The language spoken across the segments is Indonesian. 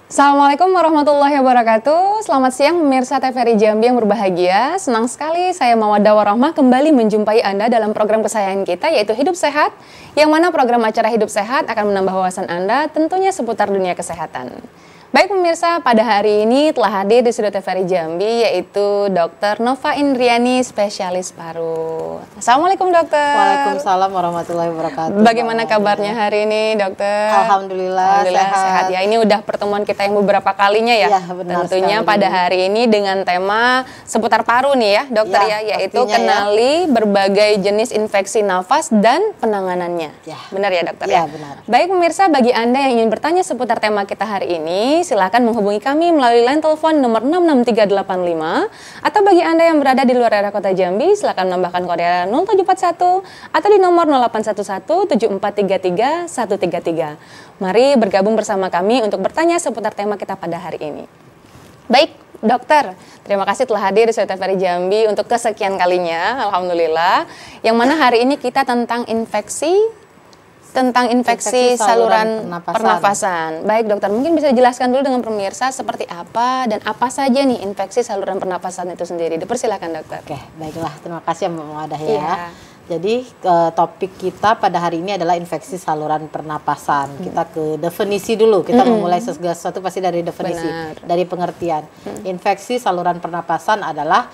Assalamualaikum warahmatullahi wabarakatuh. Selamat siang pemirsa TVRI Jambi yang berbahagia. Senang sekali saya Mawaddah Warahmah kembali menjumpai Anda dalam program kesayangan kita yaitu Hidup Sehat, yang mana program acara Hidup Sehat akan menambah wawasan Anda tentunya seputar dunia kesehatan. Baik pemirsa, pada hari ini telah hadir di studio TVRI Jambi yaitu Dr. Nova Indriani, spesialis paru. Assalamualaikum dokter. Waalaikumsalam warahmatullahi wabarakatuh. Bagaimana kabarnya hari ini dokter? Alhamdulillah sehat ya. Ini udah pertemuan kita yang beberapa kalinya ya. Ya, benar tentunya sekali. pada hari ini dengan tema seputar paru nih ya dokter ya, yaitu kenali berbagai jenis infeksi nafas dan penanganannya. Ya. Benar ya dokter Ya, benar. Baik pemirsa, bagi Anda yang ingin bertanya seputar tema kita hari ini, silakan menghubungi kami melalui line telepon nomor 66385, atau bagi Anda yang berada di luar daerah kota Jambi, silakan menambahkan kode 0741 atau di nomor 08117433 Mari bergabung bersama kami untuk bertanya seputar tema kita pada hari ini. Baik dokter, terima kasih telah hadir di studio TVRI Jambi untuk kesekian kalinya, alhamdulillah. Yang mana hari ini kita tentang infeksi saluran pernafasan. Baik dokter, mungkin bisa dijelaskan dulu dengan pemirsa seperti apa dan apa saja nih infeksi saluran pernafasan itu sendiri. Dipersilakan dokter. Oke, baiklah. Terima kasih Mbak Mawaddah ya. Iya. Jadi topik kita pada hari ini adalah infeksi saluran pernapasan. Kita ke definisi dulu. Kita memulai segala sesuatu pasti dari definisi, dari pengertian. Infeksi saluran pernapasan adalah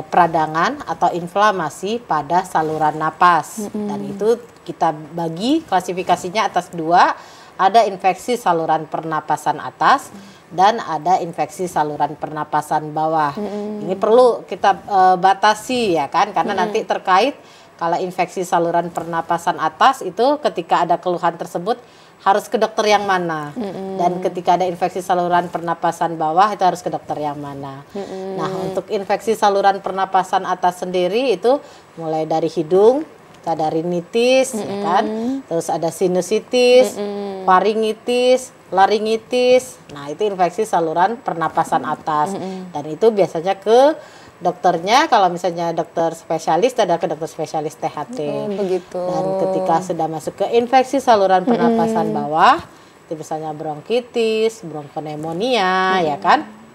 peradangan atau inflamasi pada saluran napas. Dan itu kita bagi klasifikasinya atas dua. Ada infeksi saluran pernapasan atas dan ada infeksi saluran pernapasan bawah. Ini perlu kita batasi ya kan, karena nanti terkait kalau infeksi saluran pernapasan atas itu ketika ada keluhan tersebut harus ke dokter yang mana, dan ketika ada infeksi saluran pernapasan bawah itu harus ke dokter yang mana. Nah, untuk infeksi saluran pernapasan atas sendiri itu mulai dari hidung, ada rinitis, ya kan? Terus ada sinusitis, faringitis, laringitis. Nah, itu infeksi saluran pernapasan atas. Dan itu biasanya ke dokternya, kalau misalnya dokter spesialis, ada ke dokter spesialis THT. Begitu. Dan ketika sudah masuk ke infeksi saluran pernapasan bawah, itu misalnya bronkitis, bronkoneumonia, ya kan?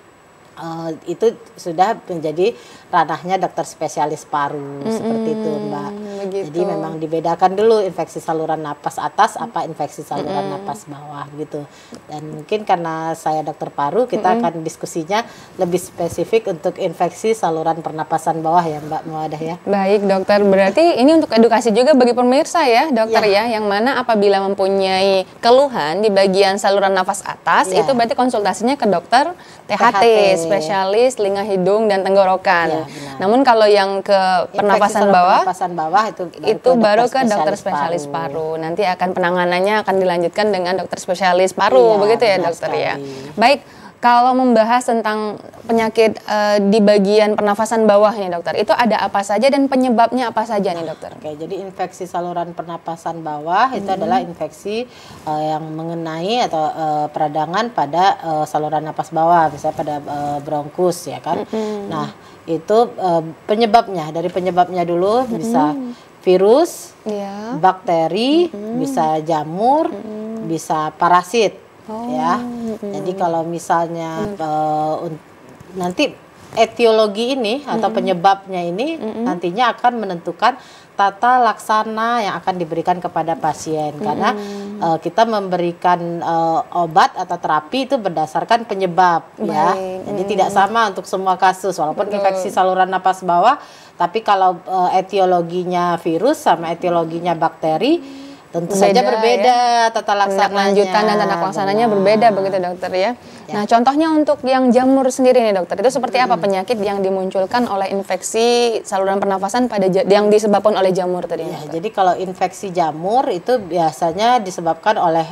Itu sudah menjadi ranahnya dokter spesialis paru, seperti itu Mbak. Begitu. Jadi memang dibedakan dulu infeksi saluran napas atas apa infeksi saluran napas bawah gitu. Dan mungkin karena saya dokter paru, kita akan diskusinya lebih spesifik untuk infeksi saluran pernapasan bawah ya Mbak Mawaddah ya. Baik dokter, berarti ini untuk edukasi juga bagi pemirsa ya dokter ya, yang mana apabila mempunyai keluhan di bagian saluran nafas atas, itu berarti konsultasinya ke dokter THT, spesialis telinga, hidung, dan tenggorokan. Ya, namun kalau yang ke pernapasan bawah itu baru ke dokter spesialis paru. Nanti akan penanganannya akan dilanjutkan dengan dokter spesialis paru, begitu ya dokter ya. Baik, kalau membahas tentang penyakit di bagian pernafasan bawah nih dokter, itu ada apa saja dan penyebabnya apa saja nih dokter? Oke, jadi infeksi saluran pernapasan bawah itu adalah infeksi yang mengenai atau peradangan pada saluran napas bawah, misalnya pada bronkus ya kan. Nah, itu penyebabnya, dari penyebabnya dulu bisa virus, bakteri, bisa jamur, bisa parasit. Ya, jadi kalau misalnya nanti etiologi ini atau penyebabnya ini nantinya akan menentukan tata laksana yang akan diberikan kepada pasien, karena kita memberikan obat atau terapi itu berdasarkan penyebab. Ya, jadi tidak sama untuk semua kasus walaupun infeksi saluran napas bawah, tapi kalau etiologinya virus sama etiologinya bakteri tentu saja berbeda tata laksananya. Lanjutan dan tata laksananya berbeda begitu dokter ya. Nah, contohnya untuk yang jamur sendiri nih dokter, itu seperti apa penyakit yang dimunculkan oleh infeksi saluran pernafasan yang disebabkan oleh jamur tadi? Ya, jadi kalau infeksi jamur itu biasanya disebabkan oleh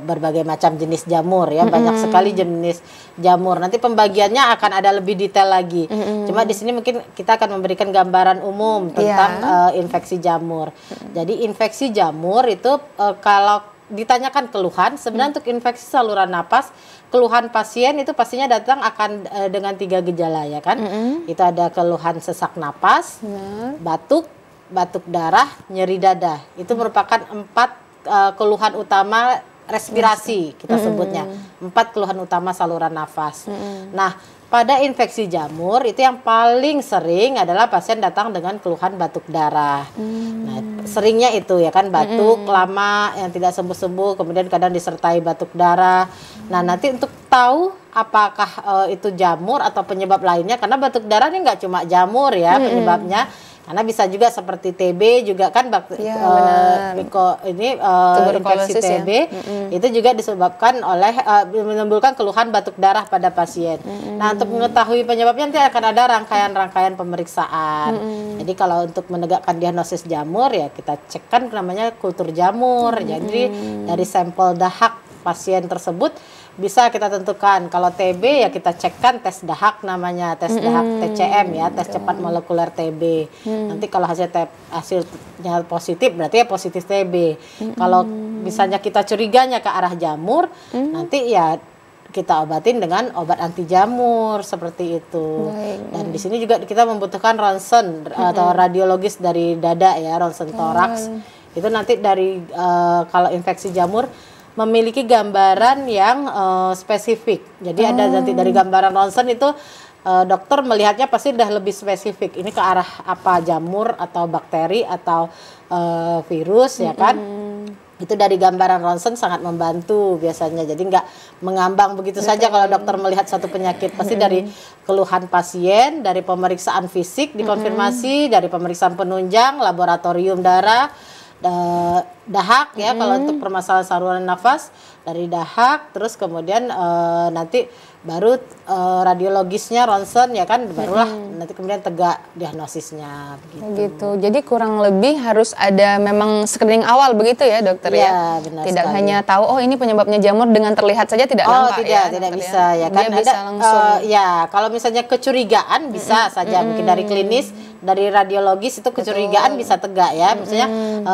berbagai macam jenis jamur ya, banyak sekali jenis jamur. Nanti pembagiannya akan ada lebih detail lagi. Cuma di sini mungkin kita akan memberikan gambaran umum tentang infeksi jamur. Jadi infeksi jamur itu kalau ditanyakan keluhan, sebenarnya untuk infeksi saluran napas, keluhan pasien itu pastinya datang akan dengan 3 gejala ya kan. Itu ada keluhan sesak napas, batuk, batuk darah, nyeri dada. Itu merupakan 4 keluhan utama respirasi kita sebutnya. 4 keluhan utama saluran nafas. Nah, pada infeksi jamur itu yang paling sering adalah pasien datang dengan keluhan batuk darah. Nah, seringnya itu ya kan, batuk lama yang tidak sembuh-sembuh, kemudian kadang disertai batuk darah. Nah, nanti untuk tahu apakah itu jamur atau penyebab lainnya, karena batuk darah ini nggak cuma jamur ya penyebabnya. Karena bisa juga seperti TB juga kan infeksi TB itu juga disebabkan oleh menimbulkan keluhan batuk darah pada pasien. Nah, untuk mengetahui penyebabnya nanti akan ada rangkaian-rangkaian pemeriksaan. Jadi kalau untuk menegakkan diagnosis jamur ya kita cekkan namanya kultur jamur. Jadi dari sampel dahak pasien tersebut bisa kita tentukan. Kalau TB ya kita cekkan tes dahak, namanya tes dahak TCM ya, tes cepat molekuler TB. Nanti kalau hasilnya positif berarti ya positif TB. Kalau misalnya kita curiganya ke arah jamur, nanti ya kita obatin dengan obat anti jamur seperti itu. Dan di sini juga kita membutuhkan ronsen atau radiologis dari dada ya, ronsen toraks. Itu nanti dari kalau infeksi jamur memiliki gambaran yang spesifik. Jadi ada nanti dari gambaran ronsen itu dokter melihatnya pasti udah lebih spesifik. Ini ke arah apa, jamur atau bakteri atau virus ya kan? Itu dari gambaran ronsen sangat membantu biasanya. Jadi nggak mengambang begitu saja kalau dokter melihat satu penyakit. Pasti dari keluhan pasien, dari pemeriksaan fisik dikonfirmasi, dari pemeriksaan penunjang, laboratorium darah, dahak ya kalau untuk permasalahan saluran nafas, dari dahak, terus kemudian nanti baru radiologisnya ronsen ya kan, barulah nanti kemudian tegak diagnosisnya begitu. Jadi kurang lebih harus ada memang screening awal begitu ya dokter ya. Benar tidak sekali. hanya tahu oh ini penyebabnya jamur dengan terlihat saja tidak nampak ya. Tidak bisa ya kan. Dia bisa langsung. Ya kalau misalnya kecurigaan bisa saja mungkin dari klinis, dari radiologis itu kecurigaan bisa tegak ya. Misalnya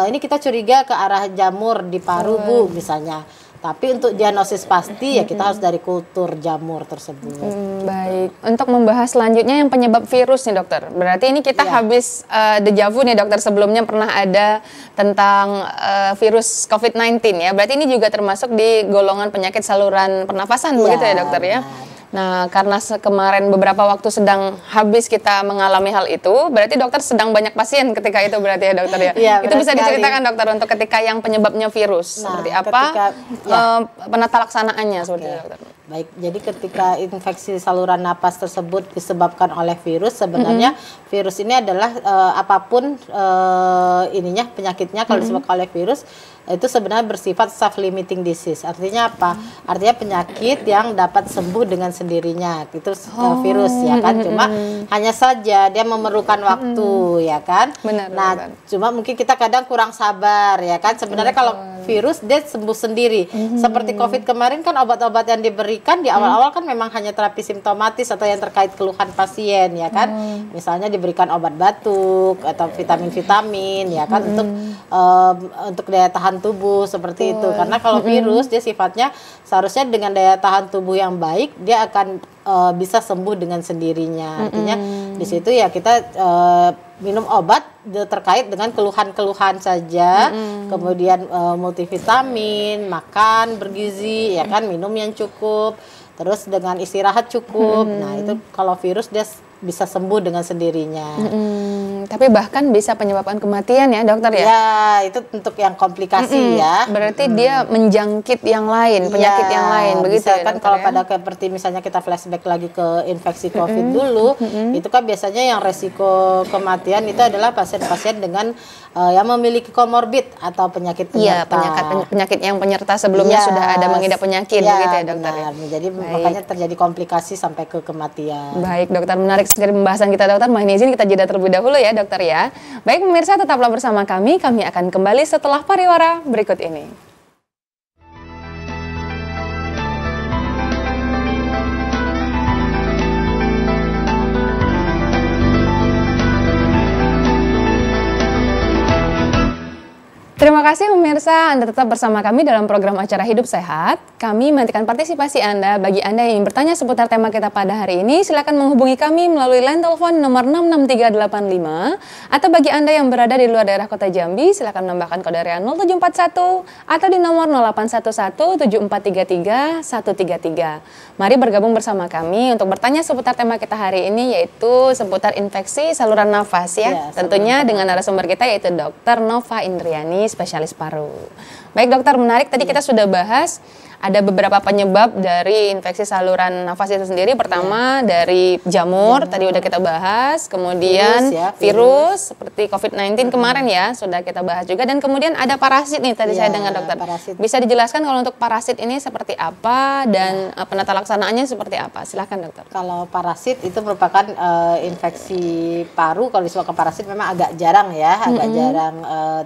ini kita curiga ke arah jamur di paru Bu misalnya. Tapi untuk diagnosis pasti ya kita harus dari kultur jamur tersebut. Baik. Untuk membahas selanjutnya yang penyebab virus nih dokter. Berarti ini kita habis dejavu nih dokter, sebelumnya pernah ada tentang virus COVID-19 ya. Berarti ini juga termasuk di golongan penyakit saluran pernafasan begitu ya dokter ya. Nah, karena kemarin beberapa waktu sedang habis kita mengalami hal itu, berarti dokter sedang banyak pasien ketika itu berarti ya dokter ya. Itu bisa diceritakan dokter untuk ketika yang penyebabnya virus seperti apa, penata laksanaannya seperti itu dokter. Baik, jadi ketika infeksi saluran napas tersebut disebabkan oleh virus, sebenarnya virus ini adalah apapun ininya penyakitnya kalau disebabkan oleh virus itu sebenarnya bersifat self-limiting disease. Artinya apa? Artinya penyakit yang dapat sembuh dengan sendirinya. Itu virus ya kan. Cuma hanya saja dia memerlukan waktu ya kan. Nah, cuma mungkin kita kadang kurang sabar ya kan. Sebenarnya kalau virus dia sembuh sendiri. Seperti COVID kemarin kan obat-obat yang diberikan di awal-awal kan memang hanya terapi simptomatis atau yang terkait keluhan pasien ya kan. Misalnya diberikan obat batuk atau vitamin-vitamin ya kan untuk daya tahan tubuh seperti itu. Karena kalau virus dia sifatnya seharusnya dengan daya tahan tubuh yang baik dia akan bisa sembuh dengan sendirinya. Artinya di situ ya kita minum obat terkait dengan keluhan-keluhan saja, kemudian multivitamin, makan bergizi ya kan, minum yang cukup, terus dengan istirahat cukup. Nah itu kalau virus dia bisa sembuh dengan sendirinya. Tapi bahkan bisa penyebabkan kematian ya dokter ya? Ya itu untuk yang komplikasi ya. Berarti dia menjangkit yang lain, penyakit yang lain begitu ya kan kalau pada seperti misalnya kita flashback lagi ke infeksi COVID dulu, itu kan biasanya yang resiko kematian itu adalah pasien-pasien dengan yang memiliki komorbid atau penyakit penyerta. Iya, penyakit yang penyerta sebelumnya sudah ada mengidap penyakit begitu ya dokter ya. Jadi makanya terjadi komplikasi sampai ke kematian. Baik dokter, menarik sekali pembahasan kita dokter. Mohon izin kita jeda terlebih dahulu ya dokter ya. Baik pemirsa, tetaplah bersama kami akan kembali setelah pariwara berikut ini. Terima kasih pemirsa, Anda tetap bersama kami dalam program acara Hidup Sehat. Kami menantikan partisipasi Anda. Bagi Anda yang ingin bertanya seputar tema kita pada hari ini, silakan menghubungi kami melalui line telepon nomor 66385. Atau bagi Anda yang berada di luar daerah Kota Jambi, silakan menambahkan kode area 0741 atau di nomor 08117433 Mari bergabung bersama kami untuk bertanya seputar tema kita hari ini, yaitu seputar infeksi saluran nafas ya. Tentunya dengan narasumber kita yaitu Dr. Nova Indriani, spesialis paru. Baik dokter, menarik tadi kita sudah bahas ada beberapa penyebab dari infeksi saluran nafas itu sendiri. Pertama dari jamur, tadi udah kita bahas. Kemudian virus seperti COVID-19 kemarin ya, sudah kita bahas juga. Dan kemudian ada parasit nih tadi saya dengar dokter. Parasit. Bisa dijelaskan kalau untuk parasit ini seperti apa dan penata laksanaannya seperti apa? Silahkan dokter. Kalau parasit itu merupakan infeksi paru. Kalau disebabkan parasit memang agak jarang ya, agak jarang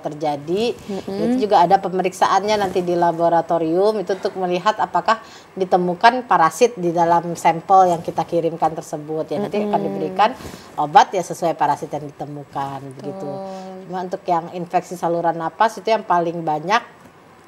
terjadi. Itu juga ada pemeriksaannya nanti di laboratorium itu untuk melihat apakah ditemukan parasit di dalam sampel yang kita kirimkan tersebut ya. Nanti akan diberikan obat ya sesuai parasit yang ditemukan begitu. Cuma untuk yang infeksi saluran napas itu yang paling banyak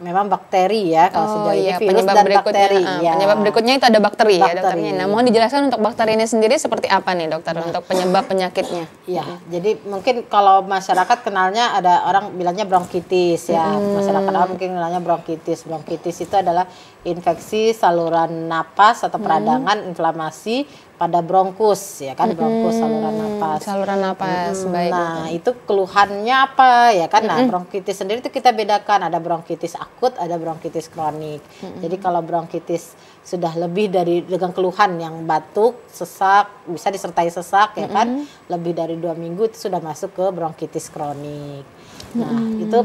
memang bakteri ya, kalau sejauh ini virus dan bakteri. Penyebab berikutnya itu ada bakteri ya dokternya. Nah, mohon dijelaskan untuk bakteri ini sendiri seperti apa nih dokter untuk penyebab penyakitnya? Iya, jadi mungkin kalau masyarakat kenalnya ada orang bilangnya bronkitis ya. Masyarakat awam mungkin kenalnya bronkitis. Bronkitis itu adalah infeksi saluran napas atau peradangan inflamasi pada bronkus ya kan, bronkus saluran napas. Saluran napas, baik. Nah, itu keluhannya apa ya kan? Nah, bronkitis sendiri itu kita bedakan, ada bronkitis akut, ada bronkitis kronik. Jadi kalau bronkitis sudah lebih dari dengan keluhan yang batuk, sesak, bisa disertai sesak ya kan, lebih dari 2 minggu itu sudah masuk ke bronkitis kronik. Nah, itu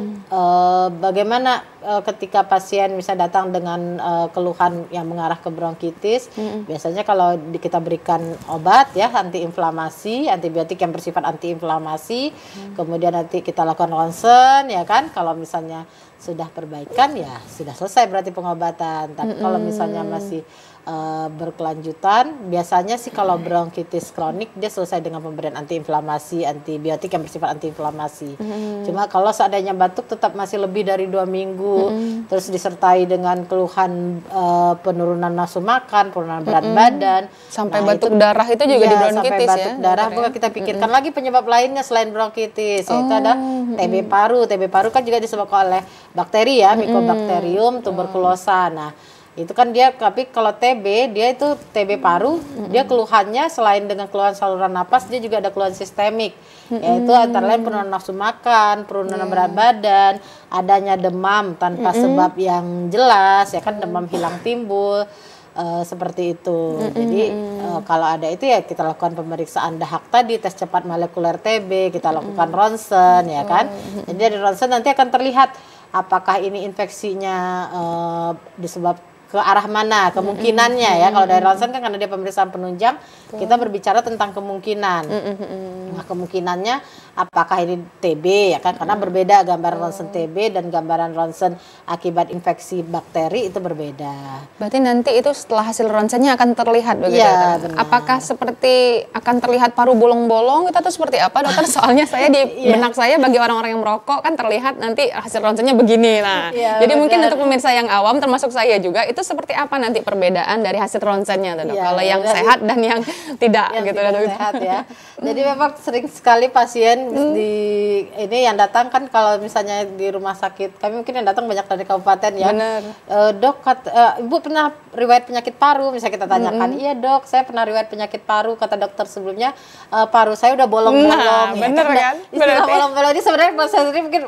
bagaimana ketika pasien bisa datang dengan keluhan yang mengarah ke bronkitis, biasanya kalau kita berikan obat ya antiinflamasi, antibiotik yang bersifat antiinflamasi, kemudian nanti kita lakukan ronsen ya kan, kalau misalnya sudah perbaikan ya sudah selesai berarti pengobatan. Tapi kalau misalnya masih berkelanjutan, biasanya sih kalau bronkitis kronik dia selesai dengan pemberian antiinflamasi, antibiotik yang bersifat antiinflamasi. Cuma kalau seandainya batuk tetap masih lebih dari 2 minggu, terus disertai dengan keluhan penurunan nafsu makan, penurunan berat badan, sampai batuk darah itu juga di bronkitis sampai batuk darah, bukan kita pikirkan lagi penyebab lainnya selain bronkitis, yaitu ada TB paru. TB paru kan juga disebabkan oleh bakteri ya, Mycobacterium tuberculosa. Nah, itu kan dia, tapi kalau TB dia itu TB paru, dia keluhannya selain dengan keluhan saluran napas, dia juga ada keluhan sistemik, yaitu antara lain penurunan nafsu makan, penurunan berat badan, adanya demam tanpa sebab yang jelas ya kan, demam hilang timbul, seperti itu. Jadi kalau ada itu ya kita lakukan pemeriksaan dahak tadi, tes cepat molekuler TB, kita lakukan ronsen ya kan. Jadi dari ronsen nanti akan terlihat apakah ini infeksinya disebab ke arah mana kemungkinannya ya. Kalau dari ronsen kan karena dia pemeriksaan penunjang, kita berbicara tentang kemungkinan. Nah, kemungkinannya apakah ini TB ya kan, karena berbeda gambaran ronsen TB dan gambaran ronsen akibat infeksi bakteri itu berbeda. Berarti nanti itu setelah hasil ronsennya akan terlihat begitu ya, apakah seperti akan terlihat paru bolong-bolong itu atau seperti apa dokter? Soalnya saya di benak saya bagi orang-orang yang merokok kan terlihat nanti hasil ronsennya begini. Nah, jadi mungkin untuk pemirsa yang awam termasuk saya juga, itu seperti apa nanti perbedaan dari hasil ronsennya dok? Kalau yang sehat dan yang tidak yang gitu tidak sehat ya. Jadi memang sering sekali pasien di ini yang datang kan, kalau misalnya di rumah sakit kami mungkin yang datang banyak dari kabupaten ya. Dok, ibu pernah riwayat penyakit paru, misalnya kita tanyakan, iya dok saya pernah riwayat penyakit paru, kata dokter sebelumnya paru saya udah bolong-bolong. Bener kan? Istilah bolong-bolong ini sebenarnya proses ini mungkin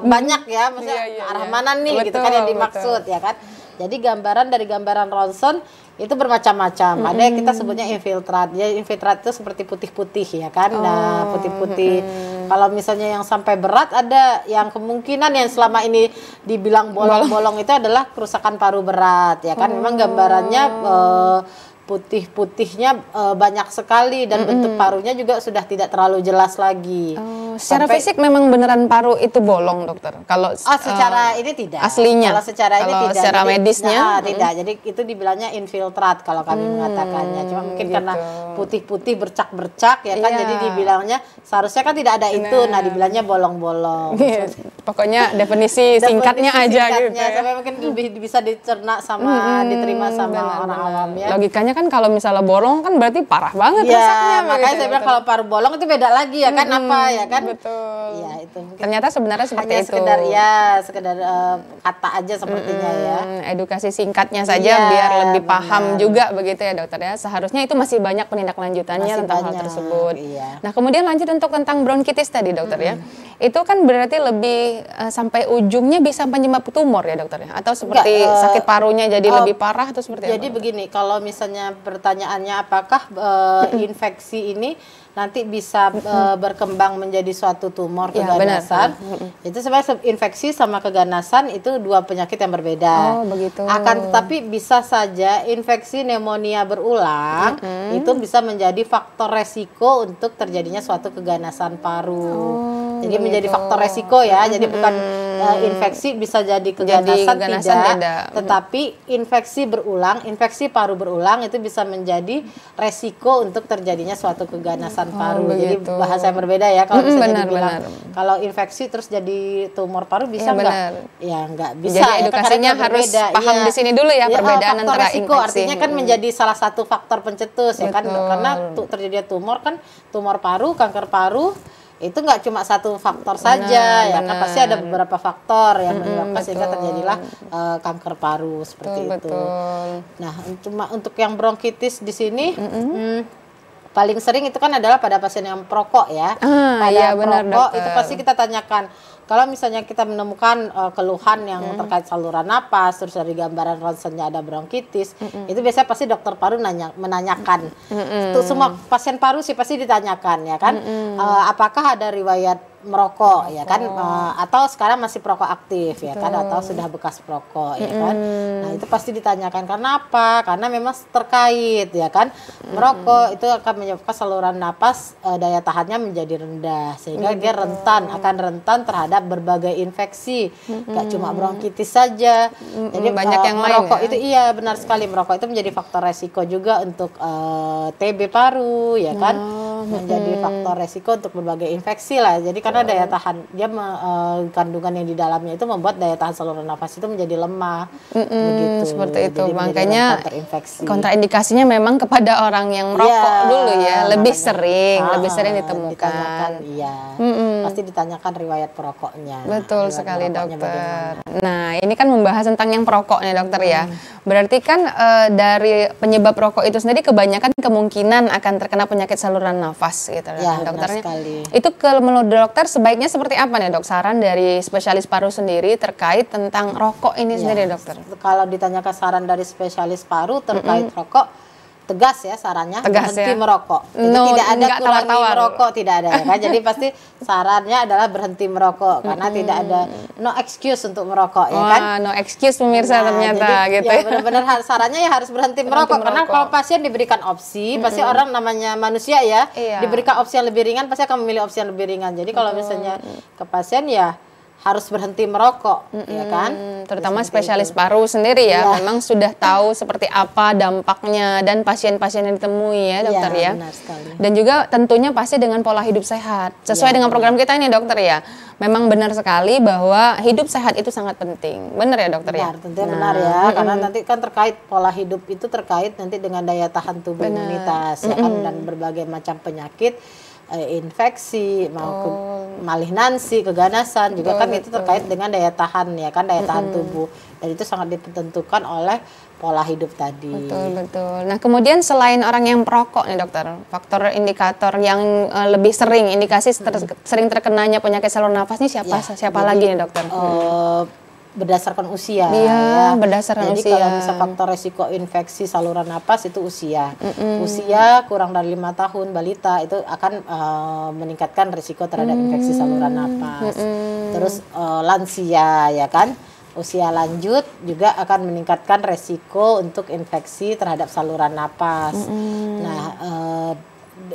banyak ya, maksudnya arah mana nih gitu kan yang dimaksud ya kan. Jadi gambaran dari gambaran ronsen itu bermacam-macam. Ada yang kita sebutnya infiltrat. Ya, infiltrat itu seperti putih-putih ya kan. Nah, putih-putih. Kalau misalnya yang sampai berat, ada yang kemungkinan yang selama ini dibilang bolong-bolong itu adalah kerusakan paru berat ya kan. Memang gambarannya putih-putihnya banyak sekali dan bentuk parunya juga sudah tidak terlalu jelas lagi. Secara fisik memang beneran paru itu bolong, dokter? Kalau secara ini tidak. Aslinya? Kalau secara ini tidak. Secara medisnya? Tidak. Jadi itu dibilangnya infiltrat kalau kami mengatakannya. Cuma mungkin karena putih-putih bercak-bercak ya kan, jadi dibilangnya seharusnya kan tidak ada itu. Nah, dibilangnya bolong-bolong. Pokoknya definisi singkatnya aja gitu. Sampai mungkin lebih bisa dicerna sama diterima sama orang awam ya. Logikanya kan kalau misalnya bolong kan berarti parah banget rusaknya. Makanya saya bilang kalau paru bolong itu beda lagi ya kan, apa ya kan? Betul. Ya itu. Ternyata sebenarnya seperti hanya itu. Sekedar kata aja sepertinya ya. Edukasi singkatnya saja biar lebih paham juga begitu ya dokter ya. Seharusnya itu masih banyak penindaklanjutannya tentang hal tersebut. Nah kemudian lanjut untuk tentang bronkitis tadi dokter ya. Itu kan berarti lebih sampai ujungnya bisa penyebab tumor ya dokter ya? Atau seperti sakit parunya jadi lebih parah atau seperti apa? Jadi begini, kalau misalnya pertanyaannya apakah infeksi ini nanti bisa berkembang menjadi suatu tumor keganasan. Itu sebenarnya infeksi sama keganasan itu dua penyakit yang berbeda. Begitu. Akan tetapi bisa saja infeksi pneumonia berulang itu bisa menjadi faktor resiko untuk terjadinya suatu keganasan paru. Jadi menjadi faktor resiko ya. Jadi bukan infeksi bisa jadi keganasan tidak. Tetapi infeksi paru berulang itu bisa menjadi resiko untuk terjadinya suatu keganasan paru. Jadi bahasa yang berbeda ya kalau misalnya dibilang kalau infeksi terus jadi tumor paru bisa nggak? Ya nggak bisa. Jadi edukasinya harus paham di sini dulu ya perbedaan antara resiko, infeksi. artinya kan menjadi salah satu faktor pencetus ya kan, karena terjadinya tumor kan, tumor paru, kanker paru itu nggak cuma satu faktor saja ya kan, pasti ada beberapa faktor yang menyebabkan sehingga terjadilah kanker paru seperti itu. Nah cuma untuk yang bronkitis di sini paling sering itu kan adalah pada pasien yang perokok ya. Pada perokok itu pasti kita tanyakan. Kalau misalnya kita menemukan keluhan yang terkait saluran napas, terus dari gambaran ronsennya ada bronkitis, itu biasanya pasti dokter paru menanyakan. Itu semua pasien paru sih pasti ditanyakan ya kan, apakah ada riwayat merokok ya kan, atau sekarang masih perokok aktif ya kan, atau sudah bekas perokok ya kan. Nah itu pasti ditanyakan karena apa? Karena memang terkait ya kan, merokok itu akan menyebabkan saluran napas daya tahannya menjadi rendah sehingga dia akan rentan terhadap berbagai infeksi, gak cuma bronkitis saja. Jadi banyak yang merokok lain ya? itu benar sekali, merokok itu menjadi faktor resiko juga untuk TB paru ya kan, menjadi faktor resiko untuk berbagai infeksi lah. Jadi karena daya tahan dia kandungan yang di dalamnya itu membuat daya tahan saluran nafas itu menjadi lemah. Begitu. Seperti itu. Jadi makanya kontraindikasinya memang kepada orang yang merokok dulu ya, lebih sering ditemukan. Pasti ditanyakan riwayat perokoknya. Betul sekali dokter. Nah ini kan membahas tentang yang perokok nih dokter ya. Berarti kan dari penyebab rokok itu sendiri kebanyakan kemungkinan akan terkena penyakit saluran nafas gitu kan dokternya. Itu menurut dokter sebaiknya seperti apa nih dok? Saran dari spesialis paru sendiri terkait tentang rokok ini sendiri dokter. Kalau ditanyakan saran dari spesialis paru terkait rokok, tegas ya sarannya, berhenti merokok. Tidak ada kurangi merokok, tidak ada ya kan. Jadi pasti sarannya adalah berhenti merokok karena tidak ada no excuse untuk merokok ya kan. No excuse pemirsa ternyata jadi, gitu. Ya benar-benar sarannya ya harus berhenti merokok karena kalau pasien diberikan opsi, pasti orang namanya manusia ya, diberikan opsi yang lebih ringan pasti akan memilih opsi yang lebih ringan. Jadi kalau misalnya ke pasien ya harus berhenti merokok, ya kan? Terutama spesialis paru sendiri ya, memang sudah tahu seperti apa dampaknya dan pasien-pasien yang ditemui ya dokter ya. Benar sekali. Dan juga tentunya pasti dengan pola hidup sehat, sesuai dengan program kita ini dokter ya. Memang benar sekali bahwa hidup sehat itu sangat penting, benar ya dokter ya? Tentunya benar ya, karena nanti kan terkait pola hidup itu terkait nanti dengan daya tahan tubuh imunitas, ya kan, dan berbagai macam penyakit. Infeksi maupun malignansi, keganasan juga kan itu terkait dengan daya tahan ya kan, daya tahan tubuh, dan itu sangat ditentukan oleh pola hidup tadi. Betul. Nah kemudian selain orang yang perokok nih dokter, faktor indikator yang lebih sering indikasi sering terkenanya penyakit saluran nafas nih siapa lagi nih dokter? Berdasarkan usia berdasarkan jadi usia. Kalau bisa faktor resiko infeksi saluran napas itu usia usia kurang dari 5 tahun balita itu akan meningkatkan risiko terhadap infeksi saluran napas. Terus lansia ya kan, usia lanjut juga akan meningkatkan resiko untuk infeksi terhadap saluran napas. Nah,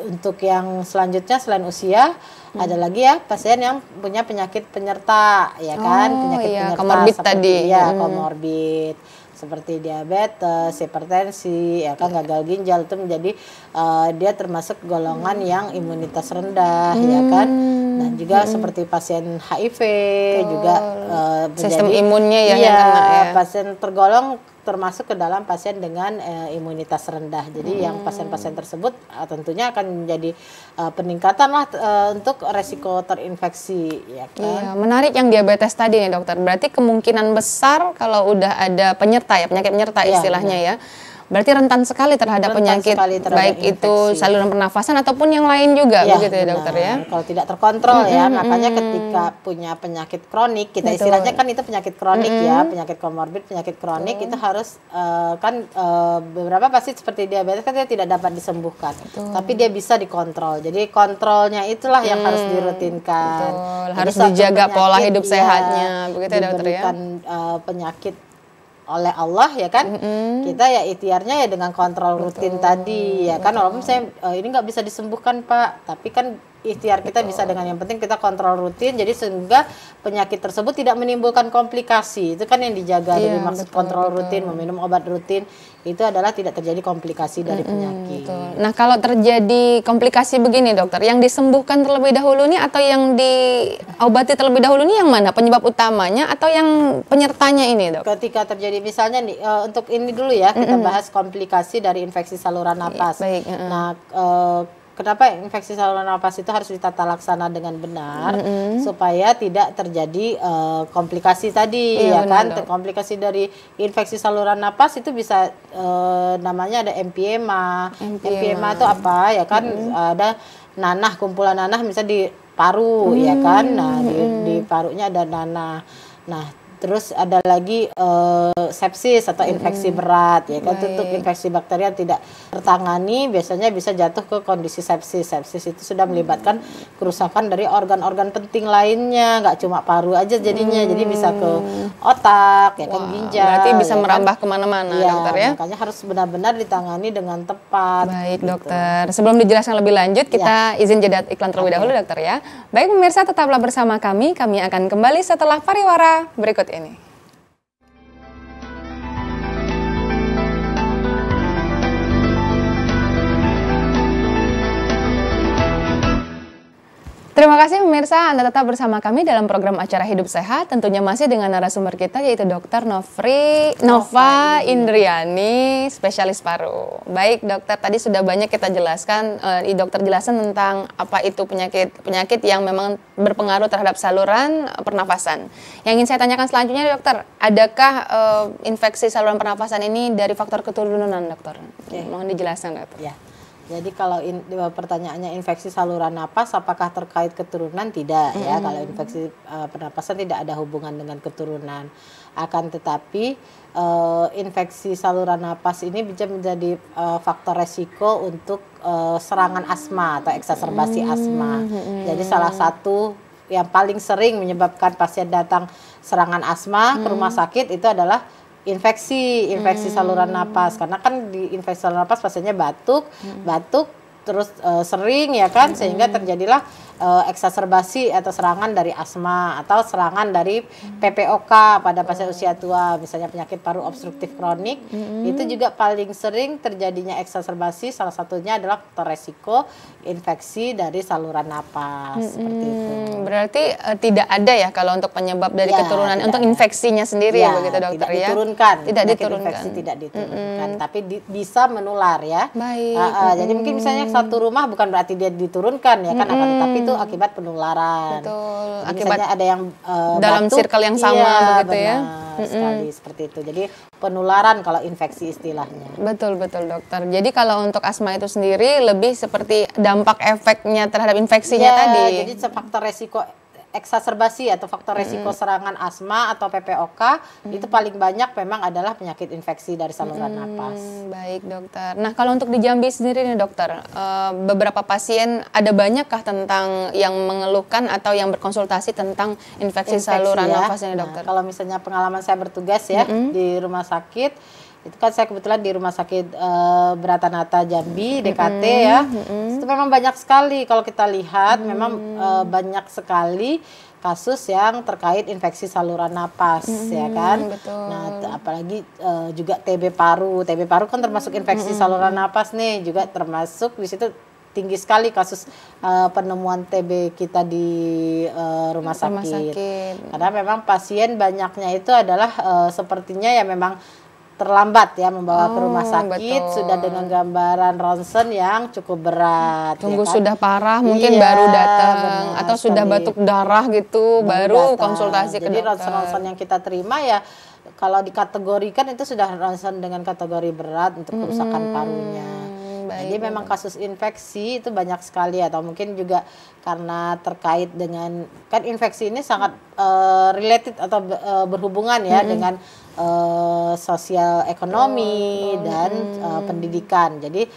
untuk yang selanjutnya selain usia ada lagi ya pasien yang punya penyakit penyerta, ya kan, penyakit penyerta komorbid seperti tadi. Komorbid seperti diabetes, hipertensi, ya kan, gagal ginjal, itu menjadi dia termasuk golongan yang imunitas rendah, ya kan. Dan juga seperti pasien HIV juga sistem menjadi, imunnya yang kena ya. pasien tergolong termasuk ke dalam pasien dengan imunitas rendah. Jadi yang pasien-pasien tersebut tentunya akan menjadi peningkatan lah untuk resiko terinfeksi, ya kan. Iya, menarik yang diabetes tadi nih dokter. Berarti kemungkinan besar kalau udah ada penyerta ya, penyakit penyerta istilahnya ya. Berarti rentan sekali terhadap penyakit, baik infeksi, itu saluran pernafasan ataupun yang lain juga, begitu ya dokter ya. Kalau tidak terkontrol ya, makanya ketika punya penyakit kronik, kita istilahnya kan itu penyakit kronik ya, penyakit komorbid, penyakit kronik itu harus beberapa pasti seperti diabetes kan dia tidak dapat disembuhkan, tapi dia bisa dikontrol. Jadi kontrolnya itulah yang harus dirutinkan. Harus dijaga pola hidup sehatnya, begitu ya dokter ya. Penyakit oleh Allah ya kan, kita ya ikhtiarnya ya dengan kontrol rutin tadi ya kan, walaupun saya ini nggak bisa disembuhkan Pak, tapi kan ikhtiar kita bisa dengan yang penting kita kontrol rutin, jadi sehingga penyakit tersebut tidak menimbulkan komplikasi. Itu kan yang dijaga dari maksud kontrol rutin, meminum obat rutin, itu adalah tidak terjadi komplikasi dari penyakit. Nah, kalau terjadi komplikasi begini dokter, yang disembuhkan terlebih dahulu nih atau yang diobati terlebih dahulu nih yang mana? Penyebab utamanya atau yang penyertanya ini dok? Ketika terjadi misalnya nih, untuk ini dulu ya, kita bahas komplikasi dari infeksi saluran napas. Baik. Nah, kenapa infeksi saluran napas itu harus ditata laksana dengan benar supaya tidak terjadi komplikasi tadi, ya kan. Komplikasi dari infeksi saluran napas itu bisa namanya ada emphysema. Emphysema itu apa ya kan, ada nanah, kumpulan nanah misalnya di paru ya kan. Nah, di parunya ada nanah. Nah, terus ada lagi sepsis atau infeksi berat ya kan. Untuk infeksi bakteri yang tidak tertangani biasanya bisa jatuh ke kondisi sepsis. Sepsis itu sudah melibatkan kerusakan dari organ-organ penting lainnya, nggak cuma paru aja jadinya, jadi bisa ke otak ya kan, ginjal. Berarti bisa ya merambah kemana-mana dokter ya. Makanya harus benar-benar ditangani dengan tepat. Baik dokter, sebelum dijelaskan lebih lanjut kita izin jeda iklan terlebih dahulu dokter ya. Baik pemirsa, tetaplah bersama kami akan kembali setelah pariwara berikut ini. Terima kasih pemirsa, Anda tetap bersama kami dalam program acara Hidup Sehat, tentunya masih dengan narasumber kita yaitu Dr. Nova Indriani, spesialis paru. Baik dokter, tadi sudah banyak kita jelaskan, dokter jelaskan tentang apa itu penyakit yang memang berpengaruh terhadap saluran pernafasan. Yang ingin saya tanyakan selanjutnya dokter, adakah infeksi saluran pernafasan ini dari faktor keturunan dokter? Mohon dijelaskan dokter. Ya. Jadi kalau pertanyaannya infeksi saluran napas apakah terkait keturunan, tidak ya. Kalau infeksi pernapasan tidak ada hubungan dengan keturunan. Akan tetapi infeksi saluran napas ini bisa menjadi faktor resiko untuk serangan asma atau eksaserbasi asma. Jadi salah satu yang paling sering menyebabkan pasien datang serangan asma ke rumah sakit itu adalah infeksi saluran napas, karena kan di infeksi saluran napas pasiennya batuk terus sering ya kan, sehingga terjadilah eksaserbasi atau serangan dari asma atau serangan dari PPOK pada pasien usia tua, misalnya penyakit paru obstruktif kronik. Itu juga paling sering terjadinya eksaserbasi, salah satunya adalah faktor resiko infeksi dari saluran napas. Seperti itu. Berarti tidak ada ya kalau untuk penyebab dari keturunan untuk infeksinya sendiri ya, begitu dokter ya. Tidak diturunkan. Infeksi tidak diturunkan, tapi bisa menular ya. Baik. Jadi mungkin misalnya satu rumah bukan berarti dia diturunkan ya kan, akan tetapi itu akibat penularan. Betul. Jadi misalnya ada yang dalam batuk, circle yang sama begitu ya. Sekali seperti itu. Jadi penularan kalau infeksi istilahnya. Betul dokter. Jadi kalau untuk asma itu sendiri lebih seperti dampak efeknya terhadap infeksinya tadi. Jadi faktor resiko eksaserbasi atau faktor resiko serangan asma atau PPOK itu paling banyak memang adalah penyakit infeksi dari saluran napas. Baik dokter. Nah kalau untuk di Jambi sendiri nih dokter, beberapa pasien ada banyakkah tentang yang mengeluhkan atau yang berkonsultasi tentang infeksi saluran nafas ini dokter? Nah, kalau misalnya pengalaman saya bertugas ya di rumah sakit, itu kan saya kebetulan di Rumah Sakit Bratanata Jambi, DKT ya. Itu memang banyak sekali kalau kita lihat, memang banyak sekali kasus yang terkait infeksi saluran napas ya kan. Betul. Nah, apalagi juga TB paru. TB paru kan termasuk infeksi saluran napas nih, juga termasuk di situ tinggi sekali kasus penemuan TB kita di rumah sakit. Karena memang pasien banyaknya itu adalah sepertinya ya memang terlambat ya membawa ke rumah sakit, sudah dengan gambaran ronsen yang cukup berat. Tunggu ya kan? sudah parah mungkin baru datang, atau sudah sekali. batuk darah gitu baru konsultasi ke dokter. Jadi ronsen-ronsen yang kita terima ya kalau dikategorikan itu sudah ronsen dengan kategori berat untuk kerusakan parunya. Jadi memang kasus infeksi itu banyak sekali, atau mungkin juga karena terkait dengan, kan infeksi ini sangat related atau berhubungan ya dengan sosial ekonomi dan pendidikan. Jadi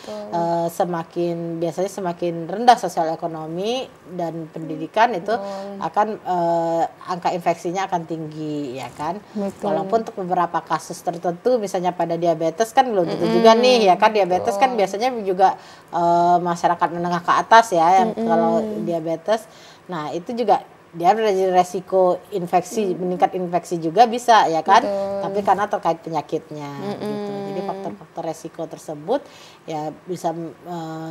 biasanya semakin rendah sosial ekonomi dan pendidikan itu akan angka infeksinya akan tinggi ya kan. Walaupun untuk beberapa kasus tertentu misalnya pada diabetes kan belum tentu juga nih ya kan, diabetes kan biasanya juga masyarakat menengah ke atas ya yang kalau diabetes. Nah, itu juga dia ada resiko infeksi, meningkat infeksi juga bisa ya kan. Tapi karena terkait penyakitnya gitu. Jadi faktor-faktor resiko tersebut ya bisa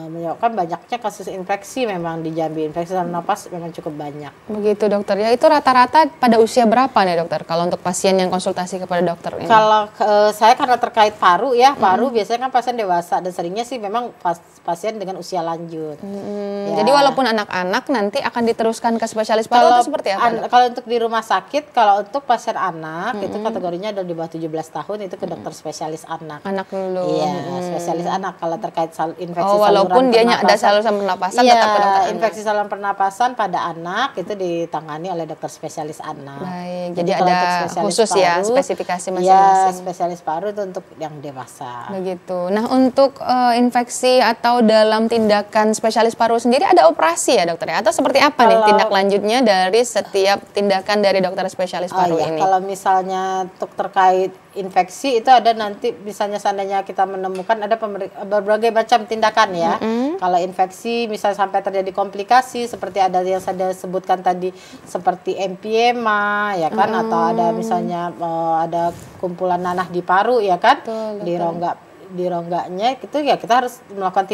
menyebabkan banyaknya kasus infeksi memang di Jambi. Infeksi saluran napas memang cukup banyak. Begitu dokter. Ya itu rata-rata pada usia berapa nih dokter kalau untuk pasien yang konsultasi kepada dokter ini? Kalau saya karena terkait paru ya, paru biasanya kan pasien dewasa dan seringnya sih memang pasien dengan usia lanjut. Ya. Jadi walaupun anak-anak nanti akan diteruskan ke spesialis paru atau seperti apa? Kalau untuk di rumah sakit, kalau untuk pasien anak itu kategorinya ada di bawah 17 tahun itu ke dokter spesialis anak. Anak dulu. Iya, spesialis anak. Kalau terkait infeksi walaupun saluran dia pernapasan, ada saluran pernapasan iya, tetap ke dokter anak. infeksi saluran pernapasan pada anak itu ditangani oleh dokter spesialis anak. Baik, jadi ada khusus paru, ya spesifikasi masing-masing. Ya, spesialis paru itu untuk yang dewasa. Begitu. Nah, untuk infeksi atau dalam tindakan spesialis paru sendiri ada operasi ya dokter ya? Atau seperti apa nih tindak lanjutnya dari setiap tindakan dari dokter spesialis paru ini? Kalau misalnya untuk terkait infeksi itu ada nanti misalnya seandainya kita menemukan ada berbagai macam tindakan ya. Kalau infeksi misalnya sampai terjadi komplikasi seperti ada yang saya sebutkan tadi seperti empiema ya kan, atau ada misalnya ada kumpulan nanah di paru ya kan, di rongganya gitu ya, kita harus melakukan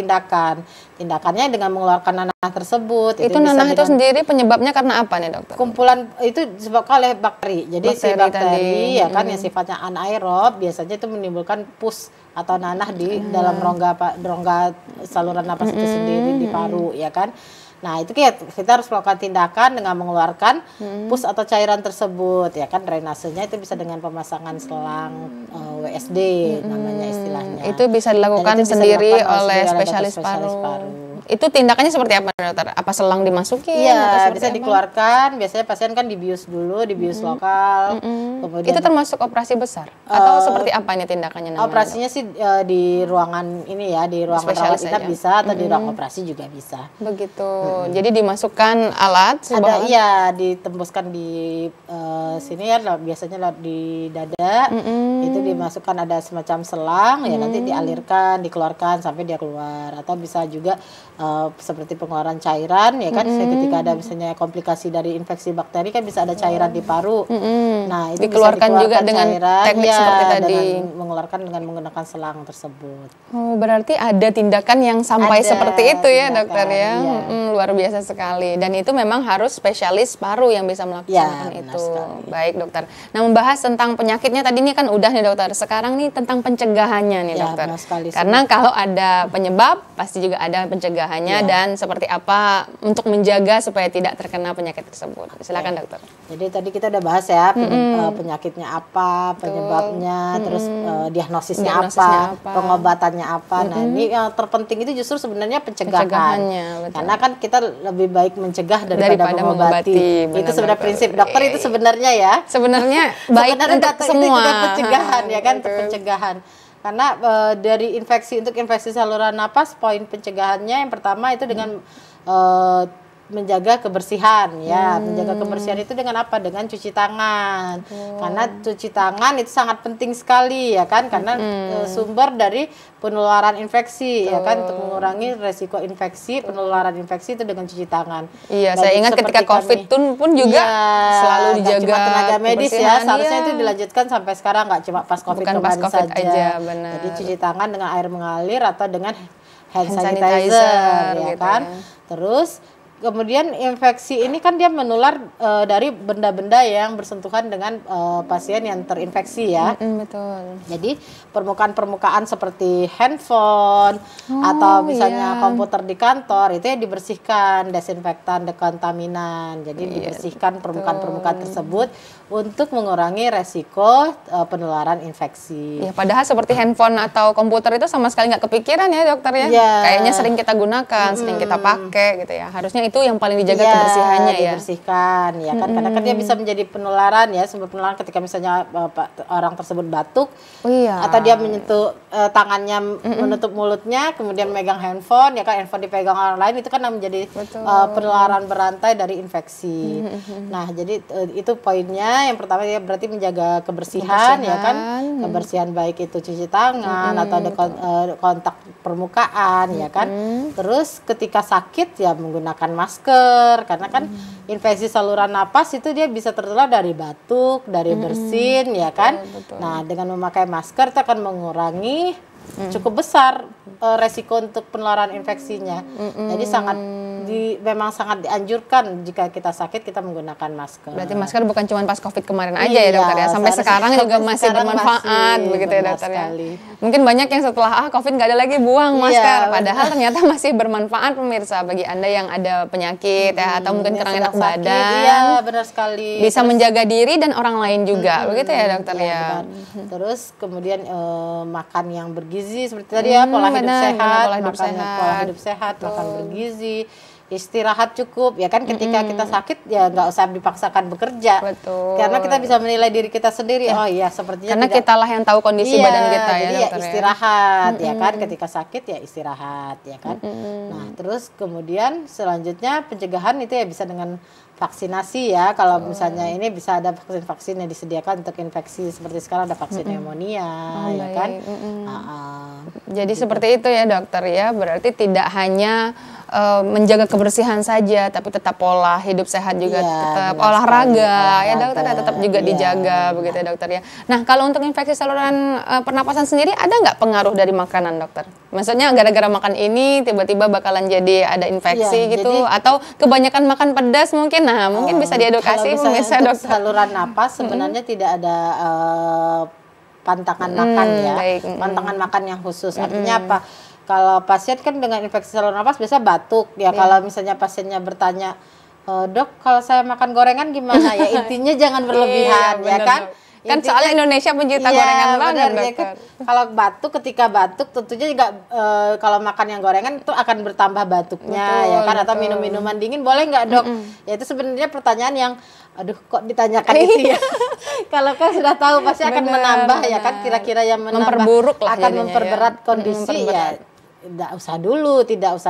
tindakannya dengan mengeluarkan nanah tersebut. Itu nanah itu sendiri penyebabnya karena apa nih dokter? Kumpulan itu disebabkan oleh bakteri. Jadi si bakteri ya kan yang sifatnya anaerob biasanya itu menimbulkan pus atau nanah di dalam rongga saluran napas itu sendiri di paru ya kan. Nah, itu kita harus melakukan tindakan dengan mengeluarkan pus atau cairan tersebut ya kan. Drainasenya itu bisa dengan pemasangan selang WSD namanya istilahnya. Itu bisa dilakukan sendiri oleh spesialis paru. Itu tindakannya seperti apa dokter? Apa selang dimasukin? Iya, bisa dikeluarkan. Biasanya pasien kan dibius dulu, dibius lokal. Kemudian itu termasuk operasi besar atau seperti apa ini tindakannya namanya? Operasinya sih di ruangan ini ya, di ruang rawat inap bisa, atau di ruang operasi juga bisa. Begitu. Jadi dimasukkan alat ada iya, ditembuskan di sini ya, biasanya di dada. Itu dimasukkan ada semacam selang ya, nanti dialirkan, dikeluarkan sampai dia keluar. Atau bisa juga seperti pengeluaran cairan ya kan, ketika ada misalnya komplikasi dari infeksi bakteri kan bisa ada cairan di paru. Nah, itu dikeluarkan juga dengan cairan, teknik seperti tadi, mengeluarkan dengan menggunakan selang tersebut. Oh, berarti ada tindakan yang sampai seperti itu ya dokter ya. Luar biasa sekali, dan itu memang harus spesialis paru yang bisa melakukan itu. Baik dokter. Nah, membahas tentang penyakitnya tadi ini kan udah nih dokter. Sekarang nih tentang pencegahannya nih dokter. Karena kalau ada penyebab pasti juga ada pencegahan. pencegahannya dan seperti apa untuk menjaga supaya tidak terkena penyakit tersebut. Silakan dokter. Jadi tadi kita udah bahas ya penyakitnya apa, penyebabnya, terus diagnosisnya apa, pengobatannya apa. Nah ini yang terpenting itu justru sebenarnya pencegahannya. Karena kan kita lebih baik mencegah daripada mengobati. Itu sebenarnya prinsip dokter itu sebenarnya ya. Sebenarnya baik untuk semua. Itu pencegahan ya kan, untuk pencegahan. Karena dari untuk infeksi saluran napas, poin pencegahannya yang pertama itu dengan menjaga kebersihan ya. Menjaga kebersihan itu dengan apa? Dengan cuci tangan. Karena cuci tangan itu sangat penting sekali ya kan, karena sumber dari penularan infeksi ya kan, untuk mengurangi resiko infeksi, penularan infeksi itu dengan cuci tangan. Iya, saya ingat ketika COVID pun juga selalu dijaga cuma tenaga medis ya, seharusnya itu dilanjutkan sampai sekarang, nggak cuma pas COVID saja. Aja, benar. Jadi cuci tangan dengan air mengalir atau dengan hand sanitizer ya gitu kan. Terus kemudian infeksi ini kan dia menular dari benda-benda yang bersentuhan dengan pasien yang terinfeksi ya. Betul. Jadi permukaan-permukaan seperti handphone atau misalnya komputer di kantor itu ya dibersihkan, desinfektan, dekontaminan. Jadi dibersihkan permukaan-permukaan tersebut untuk mengurangi resiko penularan infeksi. Ya, padahal seperti handphone atau komputer itu sama sekali nggak kepikiran ya dokter ya. Kayaknya sering kita gunakan, sering kita pakai gitu ya. Harusnya itu yang paling dijaga kebersihannya ya. Dibersihkan ya kan, karena kan dia bisa menjadi penularan ya, sumber penularan ketika misalnya orang tersebut batuk atau dia menyentuh tangannya menutup mulutnya, kemudian megang handphone ya kan, handphone dipegang orang lain, itu kan menjadi penularan berantai dari infeksi. Nah jadi itu poinnya yang pertama, dia berarti menjaga kebersihan ya kan, kebersihan baik itu cuci tangan atau ada kontak permukaan ya kan. Terus ketika sakit ya menggunakan masker, karena kan infeksi saluran napas itu dia bisa tertular dari batuk, dari bersin ya kan. Nah dengan memakai masker itu akan mengurangi cukup besar resiko untuk penularan infeksinya. Jadi memang sangat dianjurkan jika kita sakit kita menggunakan masker. Berarti masker bukan cuma pas COVID kemarin aja ya dokter ya, sampai sekarang juga masih bermanfaat begitu ya dokter ya. Mungkin banyak yang setelah COVID nggak ada lagi buang masker, padahal ternyata masih bermanfaat pemirsa bagi Anda yang ada penyakit ya, atau mungkin kurang enak badan. Iya benar sekali. Bisa menjaga diri dan orang lain juga begitu ya dokter ya. Terus kemudian makan yang bergizi seperti tadi ya, pola hidup sehat, makan bergizi, istirahat cukup ya kan. Ketika kita sakit ya nggak usah dipaksakan bekerja. Betul. Karena kita bisa menilai diri kita sendiri. Oh iya sepertinya karena kitalah yang tahu kondisi badan kita ya jadi dokter ya istirahat ya kan, ketika sakit ya istirahat ya kan. Nah terus kemudian selanjutnya pencegahan itu ya bisa dengan vaksinasi ya. Kalau misalnya ini bisa ada vaksin-vaksin yang disediakan untuk infeksi seperti sekarang ada vaksin pneumonia ya kan. Jadi seperti itu ya dokter ya. Berarti tidak hanya menjaga kebersihan saja, tapi tetap pola hidup sehat juga, tetap olahraga ya dokter ya, tetap juga dijaga begitu ya dokter ya. Nah kalau untuk infeksi saluran pernapasan sendiri ada nggak pengaruh dari makanan dokter? Maksudnya gara-gara makan ini tiba-tiba bakalan jadi ada infeksi gitu, atau kebanyakan makan pedas mungkin? Nah mungkin bisa diedukasi pemirsa dokter. Saluran napas sebenarnya tidak ada pantangan makan ya, pantangan makan yang khusus. Artinya apa? Kalau pasien kan dengan infeksi saluran napas biasa batuk ya. Kalau misalnya pasiennya bertanya, dok kalau saya makan gorengan gimana ya, intinya jangan berlebihan ya kan. Kan soalnya Indonesia pencipta gorengan banget dokter. Ya kan? Kalau ketika batuk tentunya juga kalau makan yang gorengan itu akan bertambah batuknya ya kan. Atau minum minuman dingin boleh nggak dok? Ya itu sebenarnya pertanyaan yang aduh kok ditanyakan itu ya. Kalau kan sudah tahu pasti akan menambah ya kan, kira-kira yang memperburuk lah akan memperberat kondisi ya. Tidak usah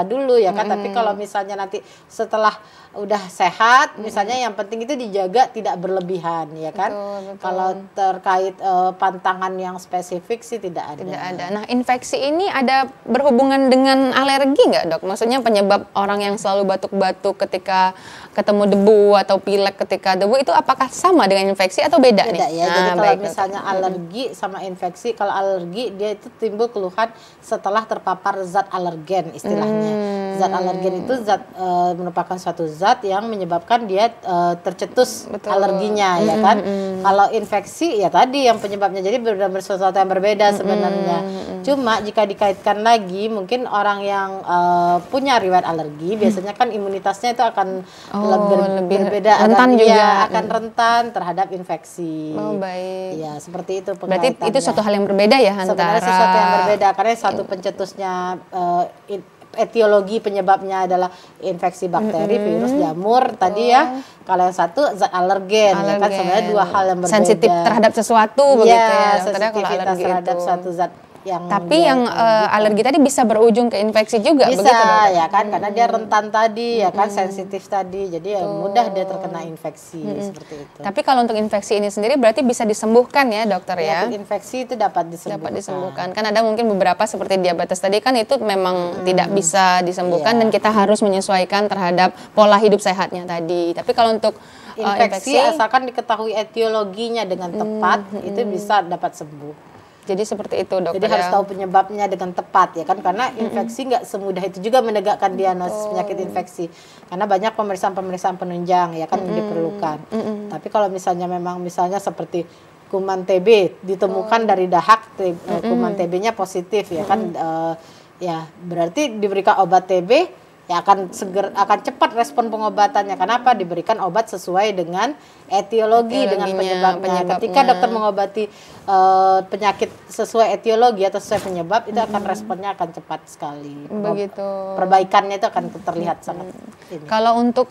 dulu ya kan. Tapi kalau misalnya nanti setelah udah sehat misalnya, yang penting itu dijaga tidak berlebihan ya kan. Betul. Kalau terkait pantangan yang spesifik sih tidak ada. Nah infeksi ini ada berhubungan dengan alergi nggak dok? Maksudnya penyebab orang yang selalu batuk-batuk ketika ketemu debu atau pilek ketika debu itu apakah sama dengan infeksi atau beda nih? Ya. Nah, Jadi kalau baik, misalnya alergi sama infeksi, kalau alergi dia itu timbul keluhan setelah terpapar zat alergen istilahnya. Zat alergen itu merupakan suatu zat yang menyebabkan dia tercetus alerginya, ya kan. Kalau infeksi ya tadi yang penyebabnya, jadi benar-benar sesuatu yang berbeda sebenarnya. Cuma jika dikaitkan lagi, mungkin orang yang punya riwayat alergi biasanya kan imunitasnya itu akan lebih berbeda, rentan juga, akan rentan terhadap infeksi. Oh, baik. Ya, seperti itu pengertiannya. Berarti itu suatu hal yang berbeda ya antara. Sebenarnya sesuatu yang berbeda karena satu pencetusnya etiologi penyebabnya adalah infeksi bakteri, virus, jamur tadi ya. Kalau yang satu zat alergen. Ya kan, sebenarnya dua hal yang berbeda. Sensitif terhadap sesuatu begitu ya. Sensitivitas terhadap suatu zat. Tapi yang alergi tadi bisa berujung ke infeksi juga, bisa begitu, dokter? Ya kan, karena dia rentan tadi ya kan, sensitif tadi, jadi ya mudah dia terkena infeksi seperti itu. Tapi kalau untuk infeksi ini sendiri berarti bisa disembuhkan ya dokter ya? Infeksi itu dapat disembuhkan. Kan ada mungkin beberapa seperti diabetes tadi kan itu memang tidak bisa disembuhkan dan kita harus menyesuaikan terhadap pola hidup sehatnya tadi. Tapi kalau untuk infeksi asalkan diketahui etiologinya dengan tepat itu bisa dapat sembuh. Jadi seperti itu dokter. Jadi harus tahu penyebabnya dengan tepat ya kan, karena infeksi nggak semudah itu juga menegakkan diagnosis penyakit infeksi, karena banyak pemeriksaan penunjang ya kan yang diperlukan. Tapi kalau misalnya seperti kuman TB ditemukan dari dahak, kuman TB-nya positif ya kan, ya berarti diberikan obat TB ya akan cepat respon pengobatannya. Kenapa? Diberikan obat sesuai dengan etiologi dengan penyebabnya. Ketika dokter mengobati penyakit sesuai etiologi atau sesuai penyebab, itu akan responnya akan cepat sekali. Begitu. Perbaikannya itu akan terlihat sangat. Kalau untuk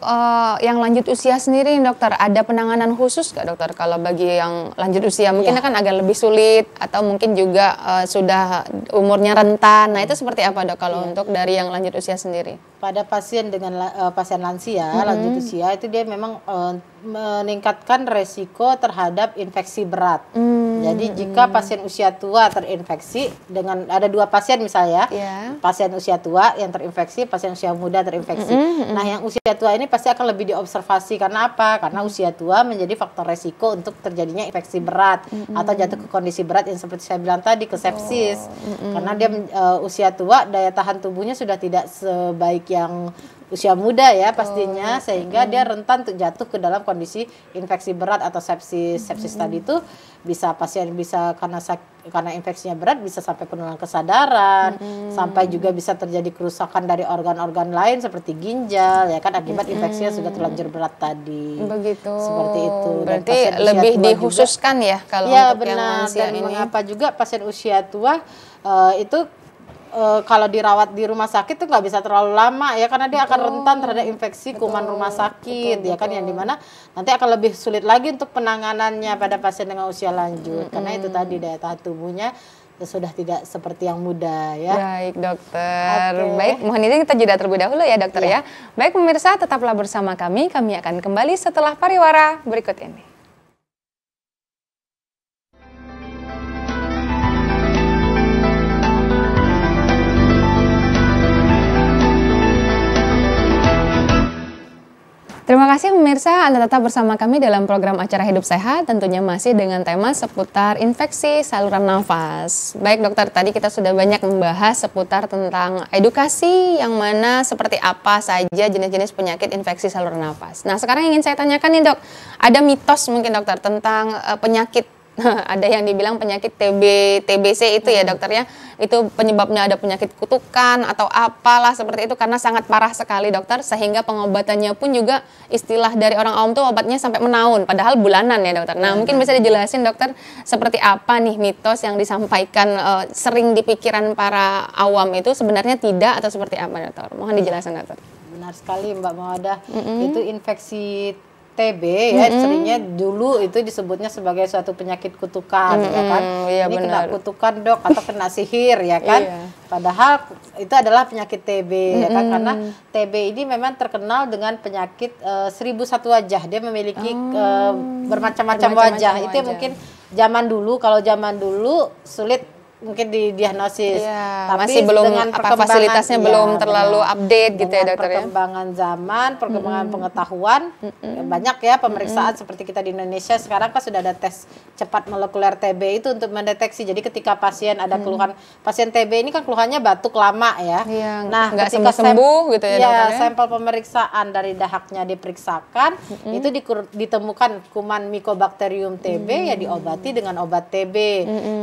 yang lanjut usia sendiri, dokter, ada penanganan khusus nggak dokter? Kalau bagi yang lanjut usia mungkin kan agak lebih sulit atau mungkin juga sudah umurnya rentan. Nah itu seperti apa dok kalau untuk dari yang lanjut usia sendiri? Pada pasien dengan pasien lansia lanjut usia itu dia memang meningkatkan resiko terhadap infeksi berat. Jadi jika pasien usia tua terinfeksi, dengan ada dua pasien misalnya, pasien usia tua yang terinfeksi, pasien usia muda terinfeksi. Nah yang usia tua ini pasti akan lebih diobservasi. Karena apa? Karena usia tua menjadi faktor resiko untuk terjadinya infeksi berat atau jatuh ke kondisi berat yang seperti saya bilang tadi, ke sepsis. Karena dia usia tua, daya tahan tubuhnya sudah tidak sebaik yang usia muda ya pastinya, sehingga dia rentan untuk jatuh ke dalam kondisi infeksi berat atau sepsis. Sepsis tadi itu pasien bisa karena infeksinya berat bisa sampai penurunan kesadaran, sampai juga bisa terjadi kerusakan dari organ-organ lain seperti ginjal ya kan, akibat infeksinya sudah terlanjur berat tadi. Begitu. Seperti itu. Berarti lebih dikhususkan juga, ya kalau untuk yang lansia ini. Mengapa juga pasien usia tua itu kalau dirawat di rumah sakit tuh nggak bisa terlalu lama ya, karena dia akan rentan terhadap infeksi kuman rumah sakit ya kan, yang dimana nanti akan lebih sulit lagi untuk penanganannya pada pasien dengan usia lanjut, karena itu tadi daya tahan tubuhnya sudah tidak seperti yang muda ya. Baik dokter. Baik, mohon izin kita jeda terlebih dahulu ya dokter ya. Baik pemirsa, tetaplah bersama kami akan kembali setelah pariwara berikut ini. Terima kasih pemirsa, Anda tetap bersama kami dalam program acara Hidup Sehat, tentunya masih dengan tema seputar infeksi saluran nafas. Baik dokter, tadi kita sudah banyak membahas seputar tentang edukasi yang mana seperti apa saja jenis-jenis penyakit infeksi saluran nafas. Nah sekarang ingin saya tanyakan nih dok, ada mitos mungkin dokter tentang penyakit. Ada yang dibilang penyakit TBC itu ya dokternya, itu penyebabnya ada penyakit kutukan atau apalah seperti itu, karena sangat parah sekali dokter, sehingga pengobatannya pun juga istilah dari orang awam tuh obatnya sampai menahun, padahal bulanan ya dokter. Nah mungkin bisa dijelasin dokter seperti apa nih mitos yang disampaikan sering di pikiran para awam itu sebenarnya tidak atau seperti apa dokter? Mohon dijelaskan dokter. Benar sekali Mbak Mawadah, itu infeksi TB ya, seringnya dulu itu disebutnya sebagai suatu penyakit kutukan ya kan. Ini benar. Kena kutukan dok atau kena sihir ya kan. Padahal itu adalah penyakit TB ya kan, karena TB ini memang terkenal dengan penyakit 1001 wajah. Dia memiliki bermacam-macam wajah. Itu mungkin zaman dulu, kalau zaman dulu sulit mungkin didiagnosis. Iya, Tapi masih belum dengan fasilitasnya belum terlalu update gitu ya dokter ya. Perkembangan zaman, perkembangan pengetahuan, banyak ya pemeriksaan seperti kita di Indonesia sekarang kan sudah ada tes cepat molekuler TB itu untuk mendeteksi. Jadi ketika pasien ada keluhan, pasien TB ini kan keluhannya batuk lama ya. Iya, Nah, nggak ketika sembuh gitu ya dokter ya. sampel pemeriksaan dari dahaknya diperiksakan, itu ditemukan kuman Mycobacterium TB, ya diobati dengan obat TB.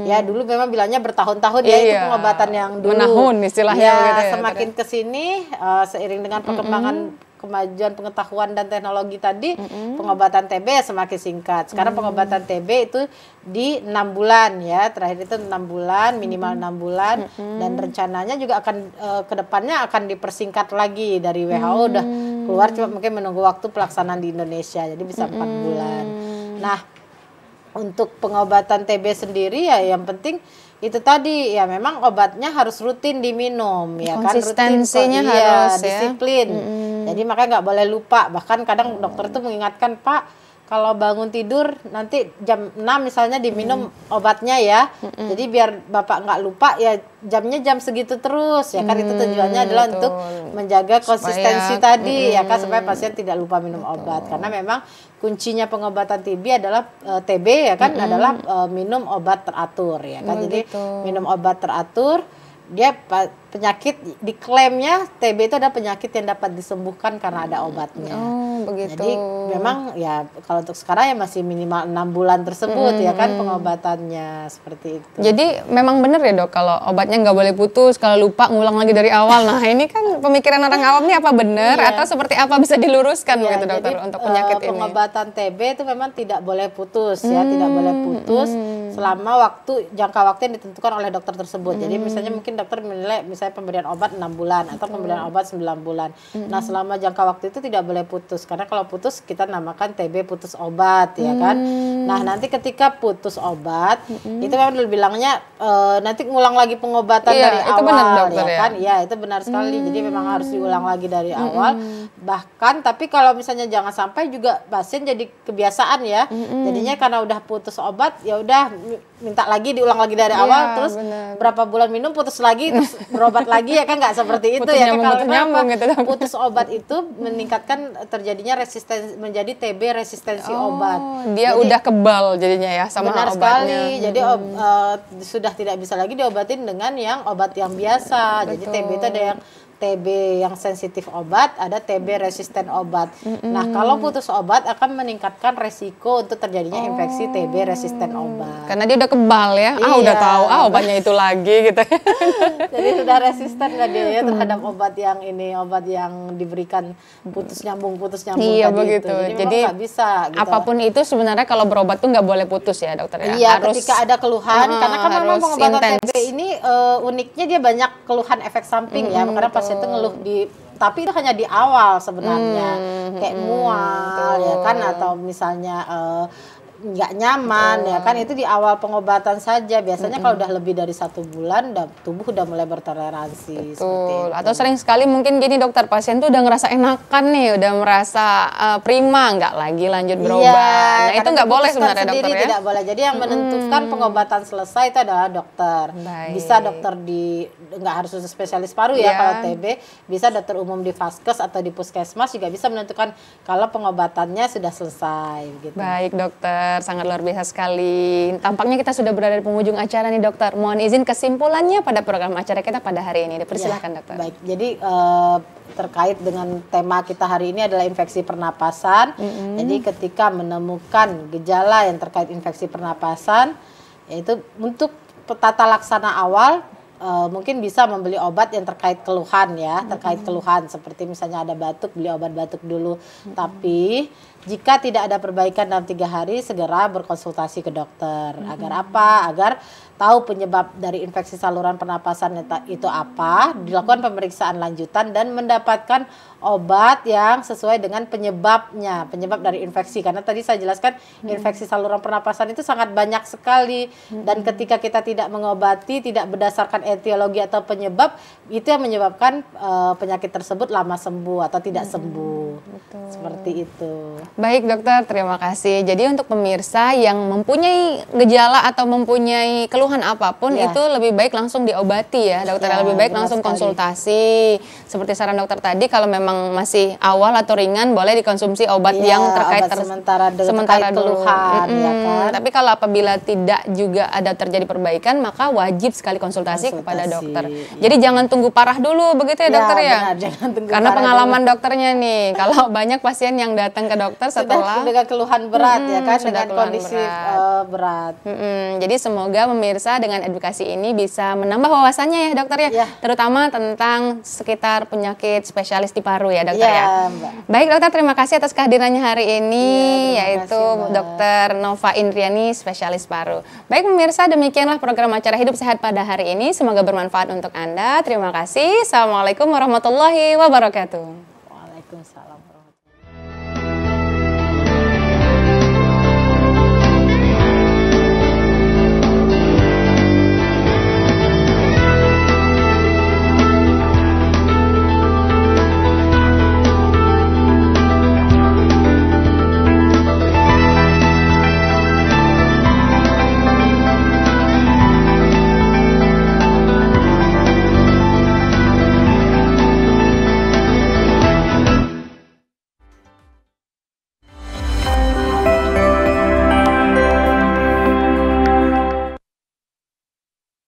Ya dulu memang bilangnya bertahun-tahun ya, itu pengobatan yang dulu. Menahun istilahnya ya, gitu ya. semakin kesini seiring dengan perkembangan kemajuan pengetahuan dan teknologi tadi, pengobatan TB semakin singkat. Sekarang pengobatan TB itu di 6 bulan ya, terakhir itu 6 bulan, minimal 6 bulan, dan rencananya juga akan kedepannya akan dipersingkat lagi. Dari WHO udah keluar, cuma mungkin menunggu waktu pelaksanaan di Indonesia, jadi bisa 4 bulan. Nah, untuk pengobatan TB sendiri ya yang penting itu tadi ya memang obatnya harus rutin diminum ya kan, konsistensinya harus disiplin. Jadi makanya nggak boleh lupa. Bahkan kadang dokter tuh mengingatkan, Pak, kalau bangun tidur nanti jam 6 misalnya diminum obatnya ya. Jadi biar Bapak nggak lupa ya, jamnya jam segitu terus ya kan. Itu tujuannya adalah untuk menjaga konsistensi tadi ya kan, supaya pasien tidak lupa minum obat. Karena memang kuncinya pengobatan TB ya kan adalah minum obat teratur ya kan. Jadi minum obat teratur, dia penyakit diklaimnya TB itu ada penyakit yang dapat disembuhkan karena ada obatnya. Oh, begitu. Jadi memang ya kalau untuk sekarang ya masih minimal 6 bulan tersebut ya kan pengobatannya, seperti itu. Jadi memang benar ya dok, kalau obatnya nggak boleh putus, kalau lupa ngulang lagi dari awal. Nah ini kan pemikiran orang awam ini apa benar atau seperti apa, bisa diluruskan begitu dokter untuk penyakit ini? Pengobatan TB itu memang tidak boleh putus ya, tidak boleh putus selama jangka waktu yang ditentukan oleh dokter tersebut. Jadi misalnya mungkin dokter menilai misalnya pemberian obat 6 bulan atau pemberian obat 9 bulan. Nah, selama jangka waktu itu tidak boleh putus. Karena kalau putus kita namakan TB putus obat ya kan. Nah, nanti ketika putus obat itu memang bilangnya nanti ngulang lagi pengobatan dari itu awal benar, dokter, ya kan. Iya, itu benar sekali. Jadi memang harus diulang lagi dari awal. Bahkan tapi kalau misalnya jangan sampai juga pasien jadi kebiasaan ya. Jadinya karena udah putus obat ya udah minta lagi diulang lagi dari awal, terus berapa bulan minum putus lagi, terus berobat lagi ya kan, nggak seperti itu ya kan. Kalau gitu, putus obat itu meningkatkan terjadinya menjadi TB resistensi obat. Dia udah kebal jadinya ya sama benar obatnya. Sekali. Jadi sudah tidak bisa lagi diobatin dengan yang obat yang biasa. Jadi TB itu ada yang TB yang sensitif obat, ada TB resisten obat. Nah, kalau putus obat akan meningkatkan resiko untuk terjadinya infeksi TB resisten obat. Karena dia udah kebal ya, udah tahu obatnya itu lagi gitu. Jadi sudah resisten nggak dia ya terhadap obat yang diberikan putus nyambung Iya tadi begitu. Itu. Jadi nggak bisa. Gitu. Apapun itu sebenarnya kalau berobat tuh nggak boleh putus ya dokter ya. Iya, ketika ada keluhan, karena kan memang pengobatan TB ini uniknya dia banyak keluhan efek samping ya, karena pasien itu ngeluh tapi itu hanya di awal sebenarnya, kayak mual ya kan, atau misalnya nggak nyaman ya kan, itu di awal pengobatan saja. Biasanya kalau udah lebih dari 1 bulan tubuh udah mulai bertoleransi. Betul. Atau sering sekali mungkin gini dokter, pasien tuh udah ngerasa enakan nih, udah merasa prima, nggak lagi lanjut berobat. Nah itu nggak boleh sebenarnya dokter ya. Tidak boleh. Jadi yang menentukan pengobatan selesai itu adalah dokter. Bisa dokter nggak harus spesialis paru ya kalau TB, bisa dokter umum di Vaskes atau di Puskesmas juga bisa menentukan kalau pengobatannya sudah selesai. Gitu. Baik dokter. Sangat luar biasa sekali. Tampaknya kita sudah berada di penghujung acara nih dokter. Mohon izin kesimpulannya pada program acara kita pada hari ini. Dipersilakan dokter. Baik, jadi terkait dengan tema kita hari ini adalah infeksi pernapasan. Jadi ketika menemukan gejala yang terkait infeksi pernapasan, yaitu untuk tata laksana awal, mungkin bisa membeli obat yang terkait keluhan ya, terkait keluhan seperti misalnya ada batuk, beli obat batuk dulu. Tapi jika tidak ada perbaikan dalam 3 hari, segera berkonsultasi ke dokter. Agar apa? Agar tahu penyebab dari infeksi saluran pernapasan itu apa, dilakukan pemeriksaan lanjutan dan mendapatkan obat yang sesuai dengan penyebabnya, penyebab dari infeksi. Karena tadi saya jelaskan infeksi saluran pernapasan itu sangat banyak sekali, dan ketika kita tidak mengobati, tidak berdasarkan etiologi atau penyebab, itu yang menyebabkan penyakit tersebut lama sembuh atau tidak sembuh. Seperti itu. Baik dokter, terima kasih. Jadi untuk pemirsa yang mempunyai gejala atau mempunyai keluhan apapun itu lebih baik langsung diobati ya dokter. Lebih baik langsung konsultasi. Seperti saran dokter tadi, kalau memang masih awal atau ringan boleh dikonsumsi obat yang terkait sementara dulu. keluhan, ya kan? Tapi kalau apabila tidak juga ada terjadi perbaikan, maka wajib sekali konsultasi kepada dokter. Jadi jangan tunggu parah dulu begitu ya dokter ya. Benar, jangan tunggu karena parah pengalaman dulu. Dokternya nih, kalau banyak pasien yang datang ke dokter setelah dengan keluhan berat ya kan, dengan kondisi berat. Jadi semoga pemirsa dengan edukasi ini bisa menambah wawasannya ya dokter ya, terutama tentang sekitar penyakit spesialis di paru ya dokter ya. Mbak. Baik dokter, terima kasih atas kehadirannya hari ini, yaitu Dokter Nova Indriani, spesialis paru. Baik pemirsa, demikianlah program acara Hidup Sehat pada hari ini. Semoga bermanfaat untuk Anda. Terima kasih. Assalamualaikum warahmatullahi wabarakatuh.